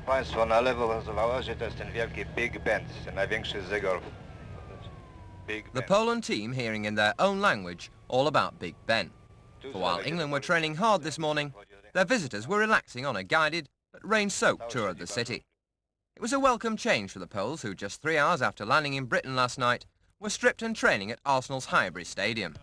Państwo na lewo nazywało, że to jest ten wielki Big Bend, ten największy zegar. The Poland team hearing in their own language all about Big Ben. For while England were training hard this morning, their visitors were relaxing on a guided but rain-soaked tour of the city. It was a welcome change for the Poles who, just 3 hours after landing in Britain last night, were stripped and training at Arsenal's Highbury Stadium.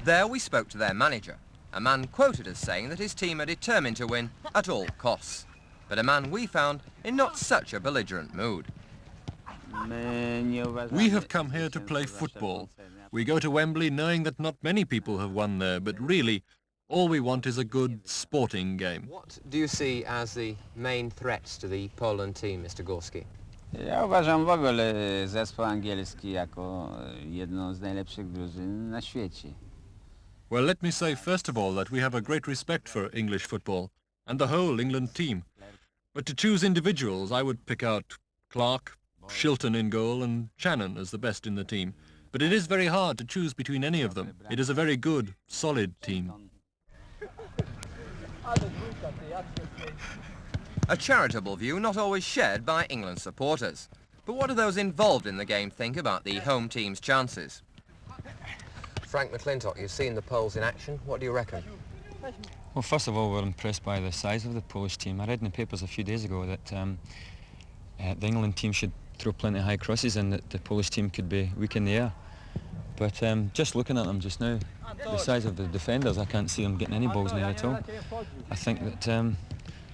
There we spoke to their manager, a man quoted as saying that his team are determined to win at all costs, but a man we found in not such a belligerent mood. We have come here to play football. We go to Wembley knowing that not many people have won there, but really, all we want is a good sporting game. What do you see as the main threats to the Poland team, Mr. Gorsky? Ja uważam w ogóle zespół angielski jako jedną z najlepszych drużyn na świecie. Well, let me say first of all that we have a great respect for English football and the whole England team. But to choose individuals, I would pick out Clark, Shilton in goal and Shannon as the best in the team. But it is very hard to choose between any of them. It is a very good, solid team. A charitable view not always shared by England supporters. But what do those involved in the game think about the home team's chances? Frank McClintock, you've seen the Poles in action. What do you reckon? Well, first of all, we're impressed by the size of the Polish team. I read in the papers a few days ago that the England team should throw plenty of high crosses and that the Polish team could be weak in the air. But just looking at them just now, the size of the defenders, I can't see them getting any balls near at all. I think that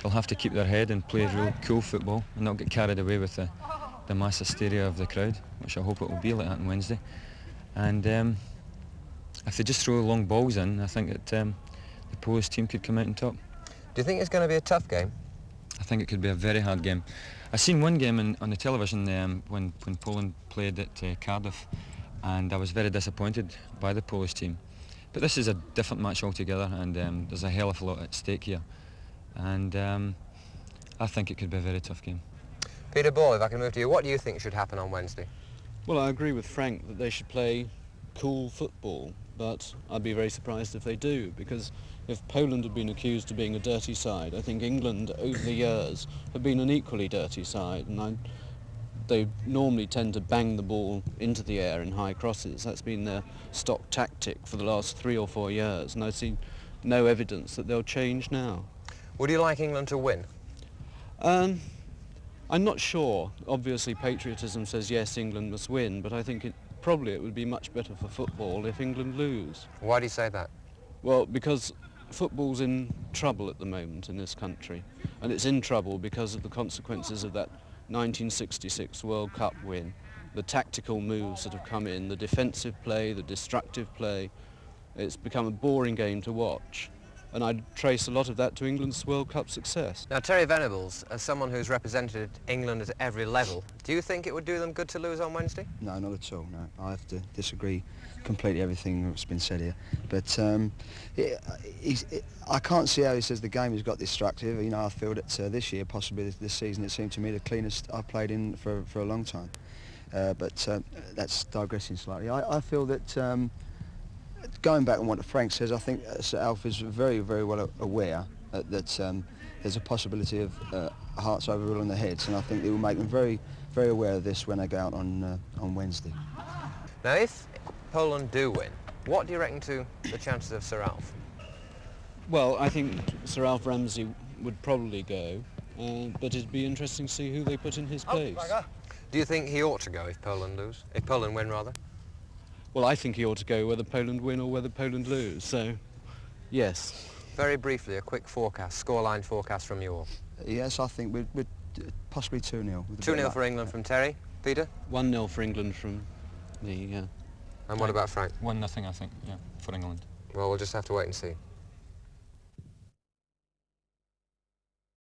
they'll have to keep their head and play real cool football and not get carried away with the mass hysteria of the crowd, which I hope it will be like that on Wednesday. And if they just throw long balls in, I think that the Polish team could come out on top. Do you think it's going to be a tough game? I think it could be a very hard game. I seen one game on the television when Poland played at Cardiff, and I was very disappointed by the Polish team. But this is a different match altogether, and there's a hell of a lot at stake here. And I think it could be a very tough game. Peter Boyle, if I can move to you, what do you think should happen on Wednesday? Well, I agree with Frank that they should play cool football, but I'd be very surprised if they do, because if Poland had been accused of being a dirty side, I think England over the years have been an equally dirty side, and they normally tend to bang the ball into the air in high crosses. That's been their stock tactic for the last 3 or 4 years, and I see no evidence that they'll change now. Would you like England to win? I'm not sure. Obviously patriotism says yes, England must win, but I think probably it would be much better for football if England lose. Why do you say that? Well, because football's in trouble at the moment in this country, and it's in trouble because of the consequences of that 1966 World Cup win, the tactical moves that have come in, the defensive play, the destructive play. It's become a boring game to watch, and I'd trace a lot of that to England's World Cup success. Now, Terry Venables, as someone who's represented England at every level, do you think it would do them good to lose on Wednesday? No, not at all, no. I have to disagree completely everything that's been said here. But I can't see how he says the game has got destructive. You know, I feel that this year, possibly this season, it seemed to me the cleanest I've played in for a long time. But that's digressing slightly. I feel that going back on what Frank says, I think Sir Alf is very, very well aware that there's a possibility of Hearts overruling the Heads, and I think it will make them very, very aware of this when they go out on Wednesday. Now, if Poland do win, what do you reckon to the chances of Sir Alf? Well, I think Sir Alf Ramsey would probably go, but it'd be interesting to see who they put in his place. Do you think he ought to go if Poland lose? If Poland win, rather? Well, I think he ought to go whether Poland win or whether Poland lose, so yes. Very briefly, a quick forecast, scoreline forecast from you all. Yes, I think we'd possibly 2-0. 2-0 for England from Terry. Peter? 1-0 for England from me, yeah. And what about Frank? 1-0, I think, yeah, for England. Well, we'll just have to wait and see.